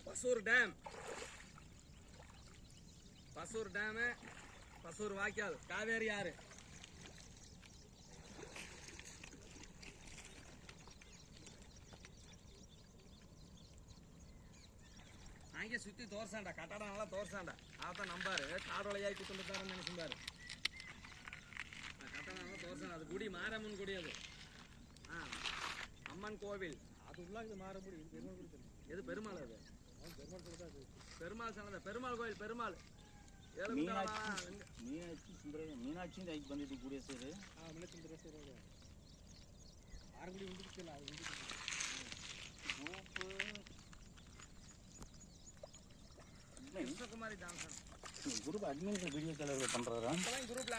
Pasur dam, Pasur dam, Pasur வாய்க்கால், காவேரி ஆறு. அங்கே சுற்றி தோர்சாண்டா, கட்டடம் நல்லா தோர்சாண்டா. அதான் நம்பாரு காடொலையாய் குத்துட்டாருன்னு நினைச்சிருந்தாரு. கட்டடம் நல்லா தோர்சாண்டா. அது குடி, மாரியம்மன் குடி. அது அம்மன் கோவில். அது உள்ள இது மாறமுடி. எது பெருமாள்? அது பெருமாள் சொன்னது. பெருமாள் கோயில். பெருமாள் மீனாட்சி வந்துட்டு கூடிய சேரு ஆரம்பி வந்துருச்சுல. அது Krishnakumari Johnson group admin video colour பண்றாரா? குரூப்ல